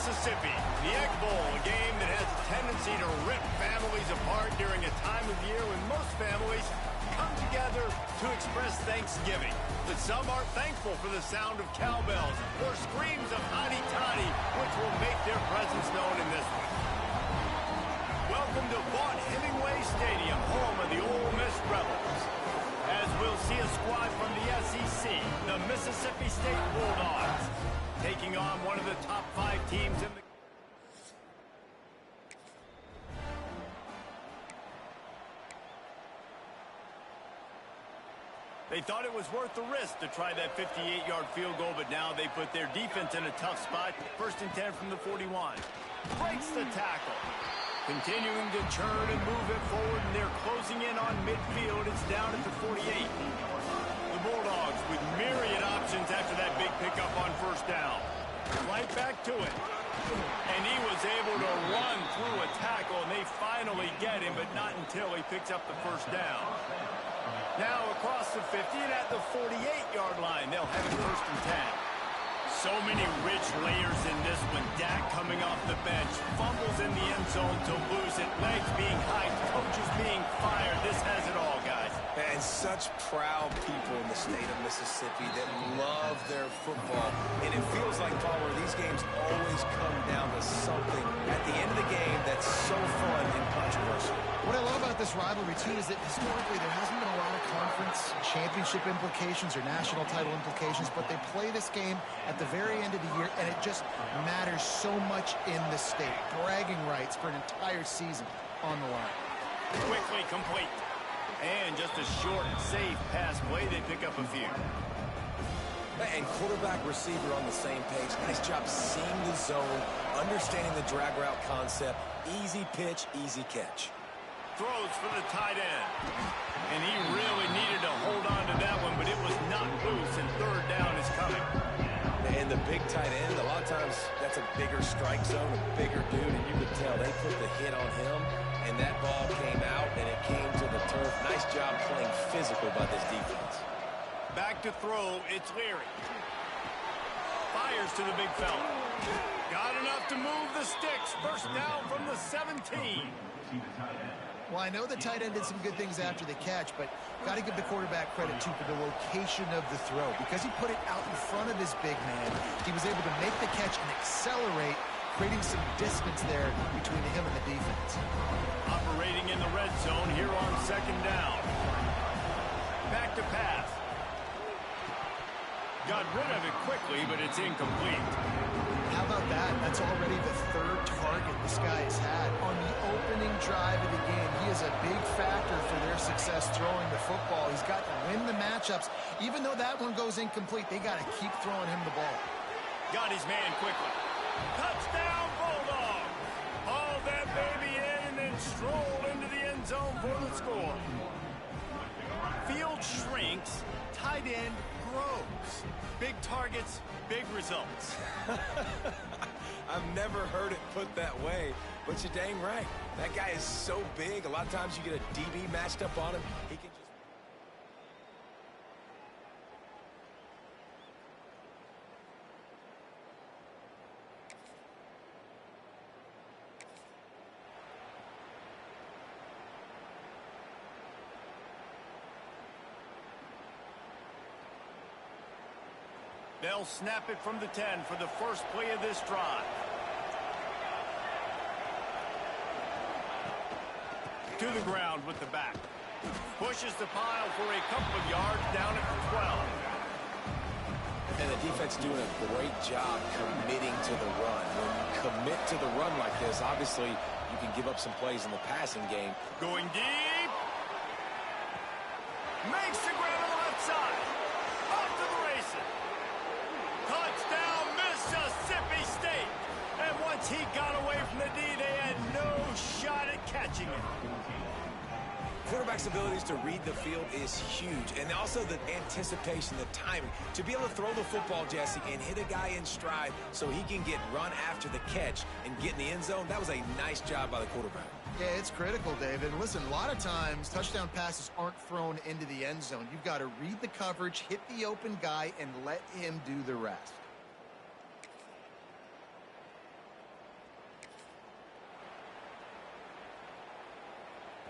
Mississippi. The Egg Bowl, a game that has a tendency to rip families apart during a time of year when most families come together to express Thanksgiving. But some aren't thankful for the sound of cowbells or screams of hotty toddy, which will make their presence known in this one. Welcome to Vaught Hemingway Stadium, home of the Ole Miss Rebels. As we'll see a squad from the SEC, the Mississippi State Bulldogs, taking on one of the top 5 teams in the... They thought it was worth the risk to try that 58-yard field goal, but now they put their defense in a tough spot. 1st and 10 from the 41. Breaks the tackle. Continuing to churn and move it forward, and they're closing in on midfield. It's down at the 48. The Bulldogs with myriad options after that big pickup on 1st down. Right back to it. And he was able to run through a tackle, and they finally get him, but not until he picks up the 1st down. Now across the 50 and at the 48-yard line, they'll have it 1st and 10. So many rich layers in this one. Dak coming off the bench, fumbles in the end zone to lose it, legs being hyped, coaches being fired. This has it all, guys. And such proud people in the state of Mississippi that love their football. And it feels like, Paul, these games always come down to something at the end of the game that's so fun and controversial. What I love about this rivalry, too, is that historically there hasn't been a lot of conference championship implications or national title implications, but they play this game at the very end of the year, and it just matters so much in the state. Bragging rights for an entire season on the line. Quickly complete. And just a short, safe pass play. They pick up a few. And quarterback, receiver on the same page. Nice job seeing the zone, understanding the drag route concept. Easy pitch, easy catch. Throws for the tight end. And he really needed to hold on to that one, but it was not loose, and 3rd down is coming. And the big tight end, a lot of times that's a bigger strike zone, a bigger dude, and you could tell they put the hit on him, and that ball came out, and it came to the turf. Nice job playing physical by this defense. Back to throw, it's Leary. Fires to the big fella. Got enough to move the sticks. 1st down from the 17. Well, I know the tight end did some good things after the catch, but got to give the quarterback credit, too, for the location of the throw. Because he put it out in front of his big man, he was able to make the catch and accelerate, creating some distance there between him and the defense. Operating in the red zone here on 2nd down. Back to pass. Got rid of it quickly, but it's incomplete. How about that? That's already the 3rd target this guy has had on the opening drive of the game. He is a big factor for their success throwing the football. He's got to win the matchups. Even though that one goes incomplete, they got to keep throwing him the ball. Got his man quickly. Touchdown, Bulldogs! Haul that baby in and then stroll into the end zone for the score. Field shrinks, tight end grows. Big targets, big results. I've never heard it put that way, but you're dang right. That guy is so big, a lot of times you get a DB matched up on him. He can just... They'll snap it from the 10 for the first play of this drive. To the ground with the back. Pushes the pile for a couple of yards down at the 12. And the defense doing a great job committing to the run. When you commit to the run like this, obviously you can give up some plays in the passing game. Going deep. Makes the grab on the left side. Off to the races. Touchdown, Mississippi State. And once he got away from the D, they had no shot at catching it. Quarterback's abilities to read the field is huge. And also the anticipation, the timing. To be able to throw the football, Jesse, and hit a guy in stride so he can get run after the catch and get in the end zone, that was a nice job by the quarterback. Yeah, it's critical, David. Listen, a lot of times touchdown passes aren't thrown into the end zone. You've got to read the coverage, hit the open guy, and let him do the rest.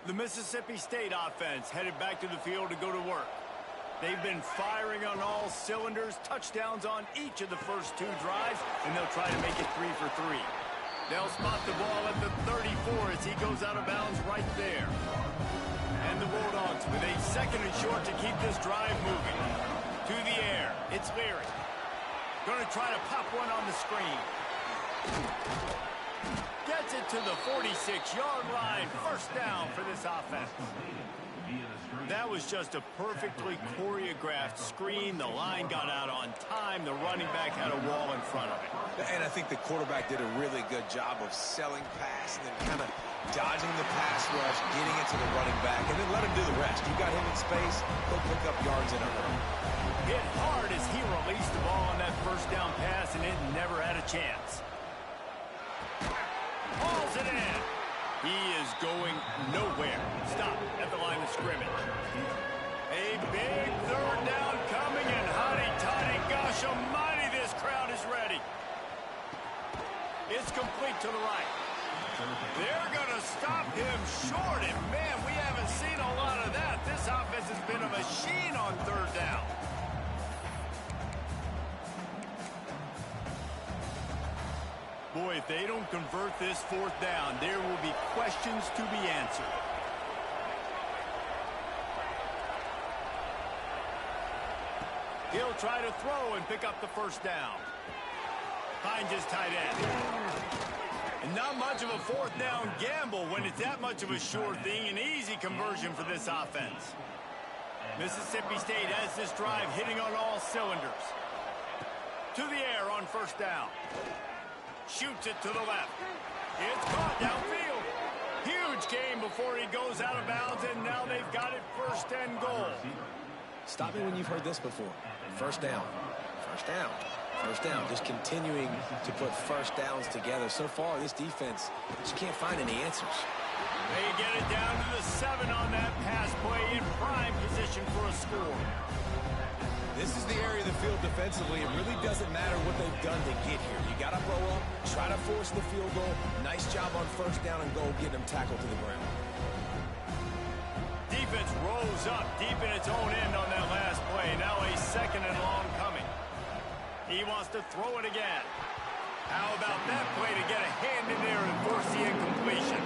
The Mississippi State offense headed back to the field to go to work. They've been firing on all cylinders, touchdowns on each of the first 2 drives, and they'll try to make it 3 for 3. They'll spot the ball at the 34 as he goes out of bounds right there. And the Bulldogs with a 2nd and short to keep this drive moving. To the air, it's Leary. Going to try to pop one on the screen. Gets it to the 46-yard line. First down for this offense. That was just a perfectly choreographed screen. The line got out on time. The running back had a wall in front of it. And I think the quarterback did a really good job of selling pass and then kind of dodging the pass rush, getting it to the running back, and then let him do the rest. You got him in space, he'll pick up yards in a hurry. Hit hard as he released the ball on that first down pass, and it never had a chance. Hauls it in. He is going nowhere. Stop at the line of scrimmage. A big 3rd down coming, and hotty-toddy, gosh almighty, this crowd is ready. It's complete to the right. They're going to stop him short, and man, we haven't seen a lot of that. This offense has been a machine on 3rd down. Boy, if they don't convert this 4th down, there will be questions to be answered. He'll try to throw and pick up the first down. Finds his tight end. And not much of a 4th down gamble when it's that much of a sure thing. An easy conversion for this offense. Mississippi State has this drive hitting on all cylinders. To the air on first down. Shoots it to the left. It's caught downfield. Huge gain before he goes out of bounds, and now they've got it 1st and goal. Stop me when you've heard this before. First down. First down. First down. Just continuing to put first downs together. So far, this defense just can't find any answers. They get it down to the 7 on that pass play in prime position for a score. This is the area of the field defensively. It really doesn't matter what they've done to get here. You got to blow up, try to force the field goal. Nice job on first down and goal, getting them tackled to the ground. Defense rolls up deep in its own end on that last play. Now a 2nd and long coming. He wants to throw it again. How about that play to get a hand in there and force the incompletion?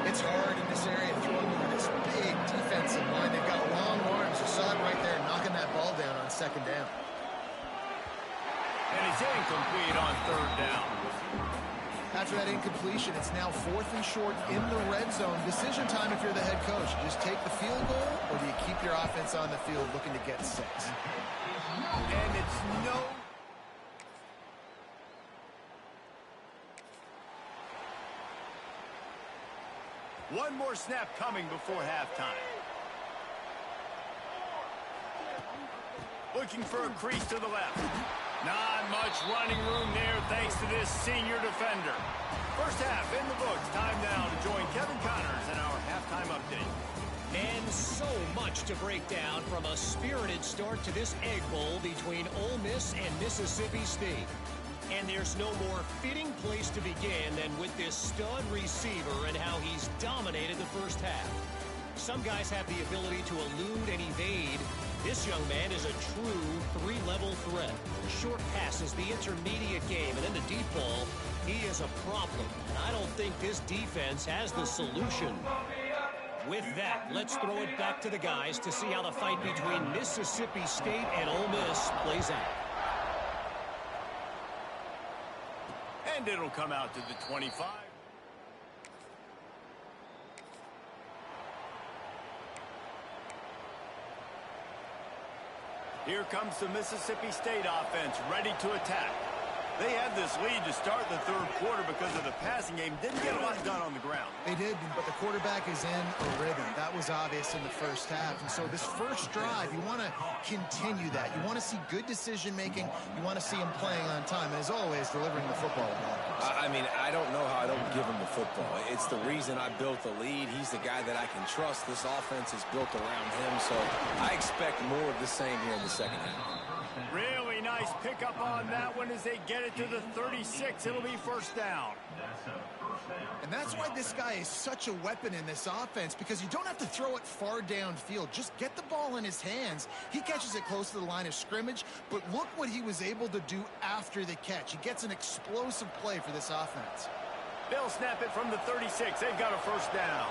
It's hard in this area throwing with this big defensive line. They've got long arms. You saw it right there, knocking that ball down on 2nd down. And it's incomplete on 3rd down. After that incompletion, it's now 4th and short in the red zone. Decision time if you're the head coach. You just take the field goal, or do you keep your offense on the field looking to get 6? And it's no... One more snap coming before halftime. Looking for a crease to the left. Not much running room there thanks to this senior defender. First half in the books. Time now to join Kevin Connors in our halftime update. And so much to break down from a spirited start to this Egg Bowl between Ole Miss and Mississippi State. And there's no more fitting place to begin than with this stud receiver and how he's dominated the first half. Some guys have the ability to elude and evade. This young man is a true 3-level threat. Short passes, the intermediate game, and then the deep ball. He is a problem, and I don't think this defense has the solution. With that, let's throw it back to the guys to see how the fight between Mississippi State and Ole Miss plays out. And it'll come out to the 25. Here comes the Mississippi State offense, ready to attack. They had this lead to start the 3rd quarter because of the passing game. Didn't get a lot done on the ground. They did, but the quarterback is in a rhythm. That was obvious in the first half. And so this first drive, you want to continue that. You want to see good decision-making. You want to see him playing on time. And as always, delivering the football. I mean, I don't know how I don't give him the football. It's the reason I built the lead. He's the guy that I can trust. This offense is built around him. So I expect more of the same here in the second half. Really nice pickup on that one as they get it to the 36. It'll be first down. And that's why this guy is such a weapon in this offense, because you don't have to throw it far downfield. Just get the ball in his hands. He catches it close to the line of scrimmage, but look what he was able to do after the catch. He gets an explosive play for this offense. They'll snap it from the 36. They've got a first down.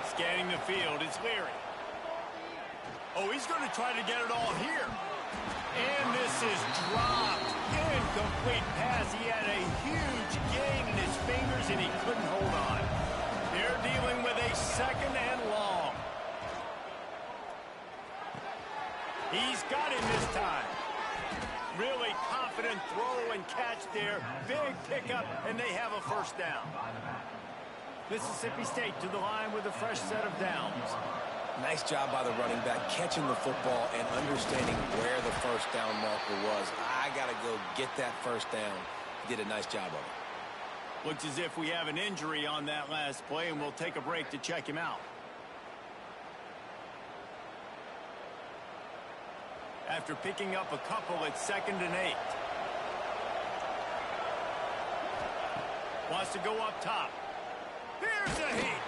Scanning the field, it's Leary. Oh, he's going to try to get it all here. And this is dropped. Incomplete pass. He had a huge gain in his fingers, and he couldn't hold on. They're dealing with a second and long. He's got him this time. Really confident throw and catch there. Big pickup, and they have a first down. Mississippi State to the line with a fresh set of downs. Nice job by the running back, catching the football and understanding where the first down marker was. I got to go get that first down. He did a nice job of it. Looks as if we have an injury on that last play, and we'll take a break to check him out. After picking up a couple, it's 2nd and 8. Wants to go up top. Here's a heat.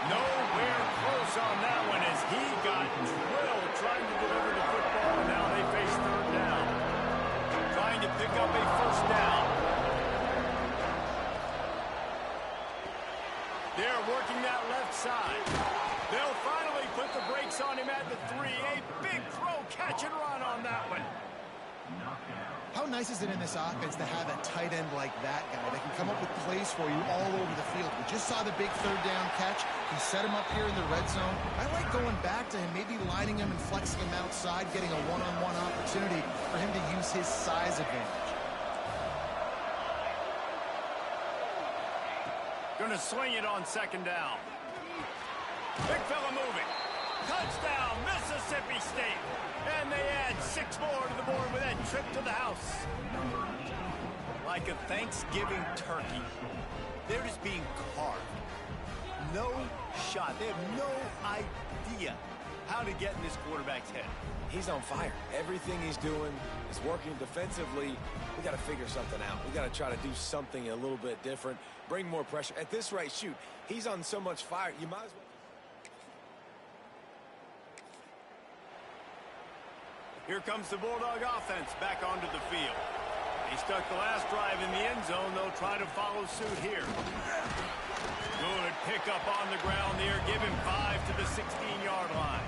Nowhere close on that one as he got drilled trying to deliver the football. Now they face 3rd down. Trying to pick up a first down. They're working that left side. They'll finally put the brakes on him at the 3. A big throw, catch and run on that one. How nice is it in this offense to have a tight end like that guy that can come up with plays for you all over the field? We just saw the big 3rd down catch. He set him up here in the red zone. I like going back to him, maybe lining him and flexing him outside, getting a one-on-one opportunity for him to use his size advantage. Going to swing it on 2nd down. Big fella moving. Touchdown, Mississippi State. And they add 6 more to the board with that trip to the house. Like a Thanksgiving turkey, they're just being carved. No shot. They have no idea how to get in this quarterback's head. He's on fire. Everything he's doing is working defensively. We got to figure something out. We got to try to do something a little bit different, bring more pressure. At this rate, shoot, he's on so much fire, you might as well. Here comes the Bulldog offense back onto the field. He stuck the last drive in the end zone. They'll try to follow suit here. Good pickup on the ground there. Give him 5 to the 16-yard line.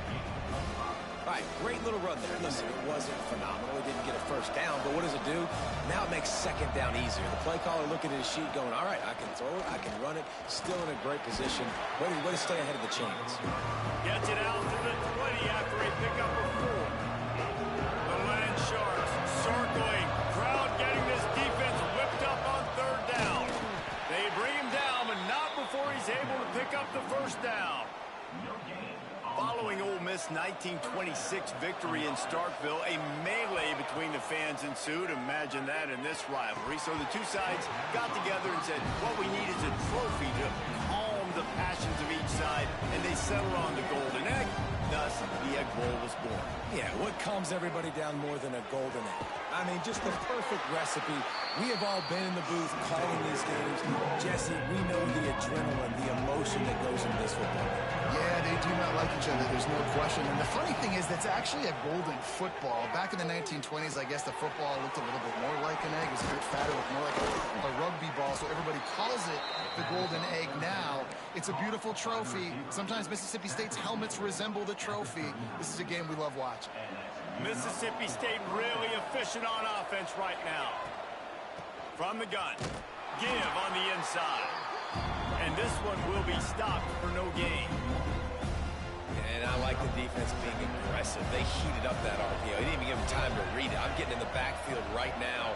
All right, great little run there. Listen, it wasn't phenomenal. He didn't get a first down, but what does it do? Now it makes 2nd down easier. The play caller looking at his sheet going, all right, I can throw it, I can run it. Still in a great position. Way to stay ahead of the chains. Gets it out to the 20 after a pickup of 4. Sharks circling. Crowd getting this defense whipped up on 3rd down. They bring him down, but not before he's able to pick up the first down. Following Ole Miss' 1926 victory in Starkville, a melee between the fans ensued. Imagine that in this rivalry. So the two sides got together and said, what we need is a trophy to calm the passions of each side, and they settled on the Golden Egg. Thus, the Egg Bowl was born. Yeah, what calms everybody down more than a golden egg? I mean, just the perfect recipe. We have all been in the booth calling these games. Jesse, we know the adrenaline, the emotion that goes into this football game. Yeah, they do not like each other. There's no question. And the funny thing is that's actually a golden football. Back in the 1920s, I guess the football looked a little bit more like an egg. It was a bit fatter, looked more like a rugby ball. So everybody calls it the golden egg now. It's a beautiful trophy. Sometimes Mississippi State's helmets resemble the trophy. This is a game we love watching. Mississippi State really efficient on offense right now. From the gun. Give on the inside. And this one will be stopped for no gain. And I like the defense being aggressive. They heated up that RPO. He didn't even give him time to read it. I'm getting in the backfield right now,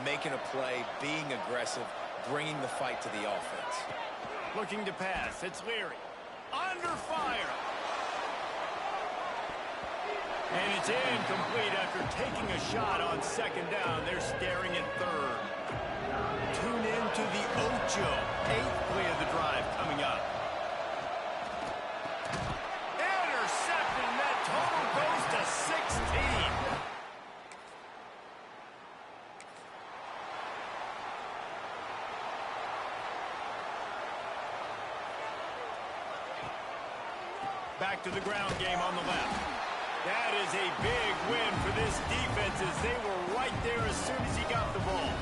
making a play, being aggressive, bringing the fight to the offense. Looking to pass. It's Leary. Under fire. And it's incomplete after taking a shot on 2nd down. They're staring at 3rd. Tune in to the Ocho. 8th play of the drive coming up. Intercepted, and that total goes to 16. back to the ground game on the left. That is a big win for this defense as they were right there as soon as he got the ball.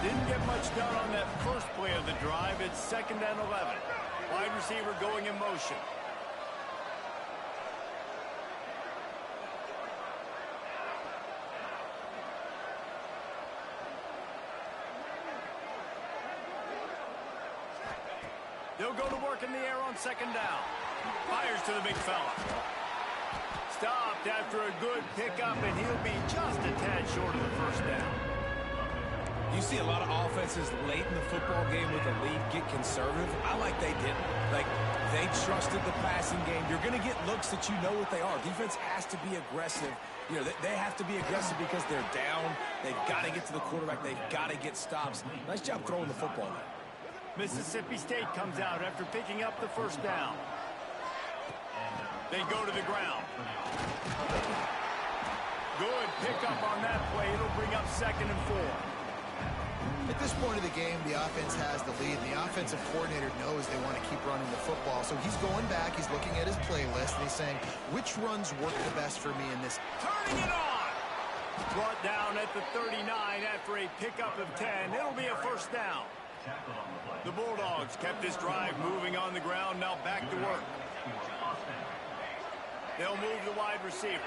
Didn't get much done on that first play of the drive. It's 2nd and 11. Wide receiver going in motion. They'll go to work in the air on 2nd down. Fires to the big fella. Stopped after a good pickup, and he'll be just a tad short of the 1st down. You see a lot of offenses late in the football game with a lead get conservative. I like they didn't. Like, they trusted the passing game. You're going to get looks that you know what they are. Defense has to be aggressive. You know, they have to be aggressive because they're down. They've got to get to the quarterback. They've got to get stops. Nice job throwing the football there. Mississippi State comes out after picking up the 1st down. They go to the ground. Good pickup on that play. It'll bring up 2nd and 4. At this point of the game, the offense has the lead. The offensive coordinator knows they want to keep running the football. So he's going back, he's looking at his playlist, and he's saying, which runs work the best for me in this? Turning it on! Brought down at the 39 after a pickup of 10. It'll be a 1st down. The Bulldogs kept this drive moving on the ground, now back to work. They'll move the wide receiver.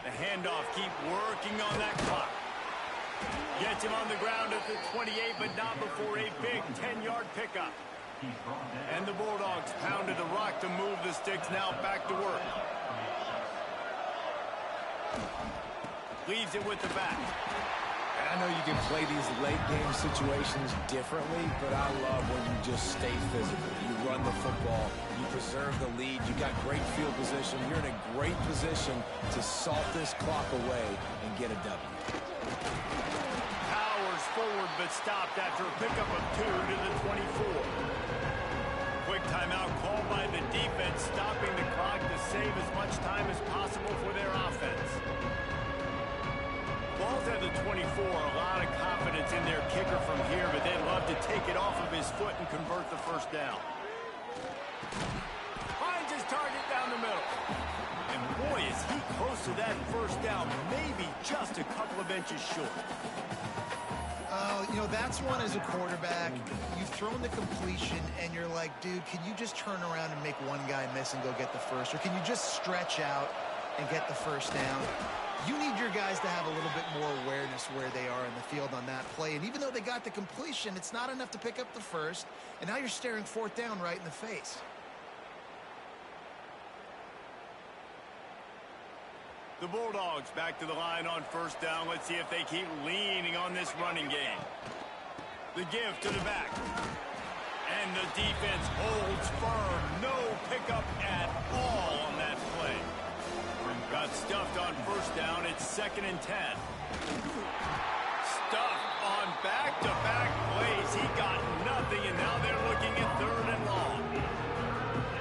The handoff, keep working on that clock. Gets him on the ground at the 28, but not before a big 10-yard pickup. And the Bulldogs pounded the rock to move the sticks, now back to work. Leaves it with the back. I know you can play these late game situations differently, but I love when you just stay physical. You run the football, you preserve the lead, you got great field position. You're in a great position to salt this clock away and get a W. Powers forward, but stopped after a pickup of 2 to the 24. Quick timeout called by the defense, stopping the clock to save as much time as possible for their offense. Ball's at the 24, a lot of confidence in their kicker from here, but they'd love to take it off of his foot and convert the 1st down. Finds his target down the middle. And boy, is he close to that 1st down, maybe just a couple of inches short. You know, that's one as a quarterback. You've thrown the completion, and you're like, dude, can you just turn around and make one guy miss and go get the 1st? Or can you just stretch out and get the 1st down? You need your guys to have a little bit more awareness where they are in the field on that play. And even though they got the completion, it's not enough to pick up the 1st. And now you're staring 4th down right in the face. The Bulldogs back to the line on 1st down. Let's see if they keep leaning on this running game. The give to the back. And the defense holds firm. No pickup at all on that play. Got stuffed on 1st down. It's 2nd and 10. Stuffed on back-to-back plays. He got nothing, and now they're looking at 3rd and long.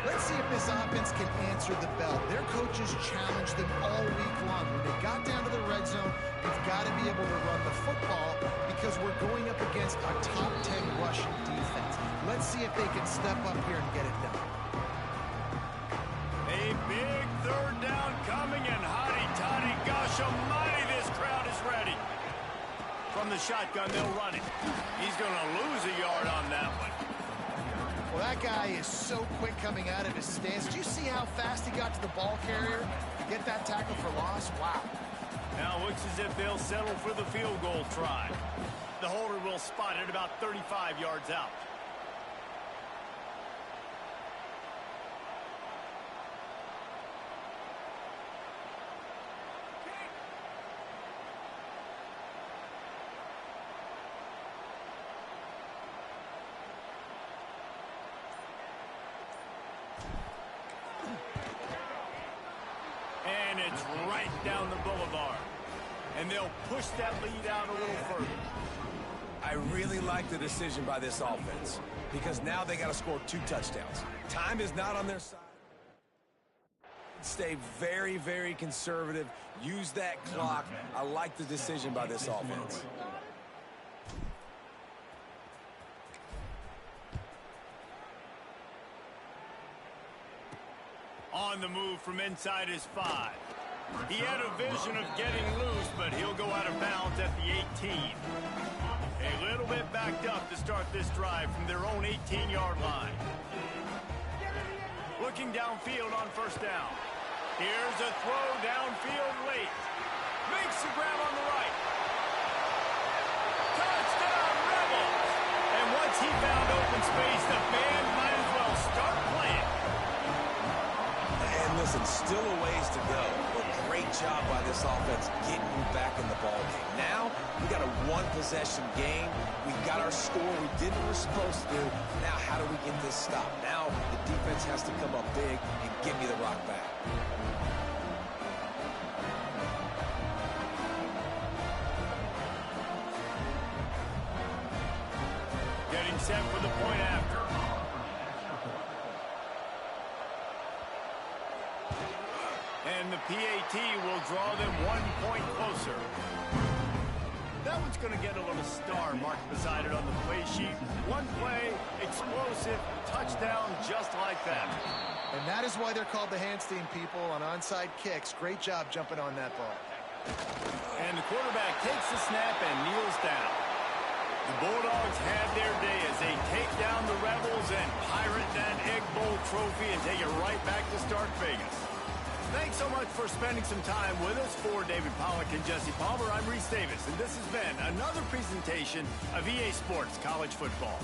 Let's see if this offense can answer the bell. Their coaches challenged them all week long. When they got down to the red zone, you've got to be able to run the football because we're going up against a top 10 rushing defense. Let's see if they can step up here and get it done. A big 3rd down coming, and hotty-toddy, gosh almighty, this crowd is ready. From the shotgun, they'll run it. He's going to lose a yard on that one. Well, that guy is so quick coming out of his stance. Did you see how fast he got to the ball carrier to get that tackle for loss? Wow. Now looks as if they'll settle for the field goal try. The holder will spot it about 35 yards out. And it's right down the boulevard. And they'll push that lead out a little further. I really like the decision by this offense because now they got to score 2 touchdowns. Time is not on their side. Stay very, very conservative. Use that clock. I like the decision by this offense. On the move from inside his 5. He had a vision of getting loose, but he'll go out of bounds at the 18. A little bit backed up to start this drive from their own 18-yard line. Looking downfield on first down. Here's a throw downfield late. Makes the grab on the right. Touchdown, Rebels! And once he found open space, the band might as well start playing. And listen, still a ways to go. But great job by this offense getting you back in the ball game. Now, we got a one-possession game. We got our score. We did what we're supposed to do. Now, how do we get this stopped? Now, the defense has to come up big and give me the rock back. Getting set for the point after. And the PAT will draw them 1 point closer. That one's going to get a little star marked beside it on the play sheet. One play, explosive, touchdown just like that. And that is why they're called the Handstein people on onside kicks. Great job jumping on that ball. And the quarterback takes the snap and kneels down. The Bulldogs had their day as they take down the Rebels and pirate that Egg Bowl trophy and take it right back to Stark Vegas. Thanks so much for spending some time with us. For David Pollack and Jesse Palmer, I'm Reese Davis, and this has been another presentation of EA Sports College Football.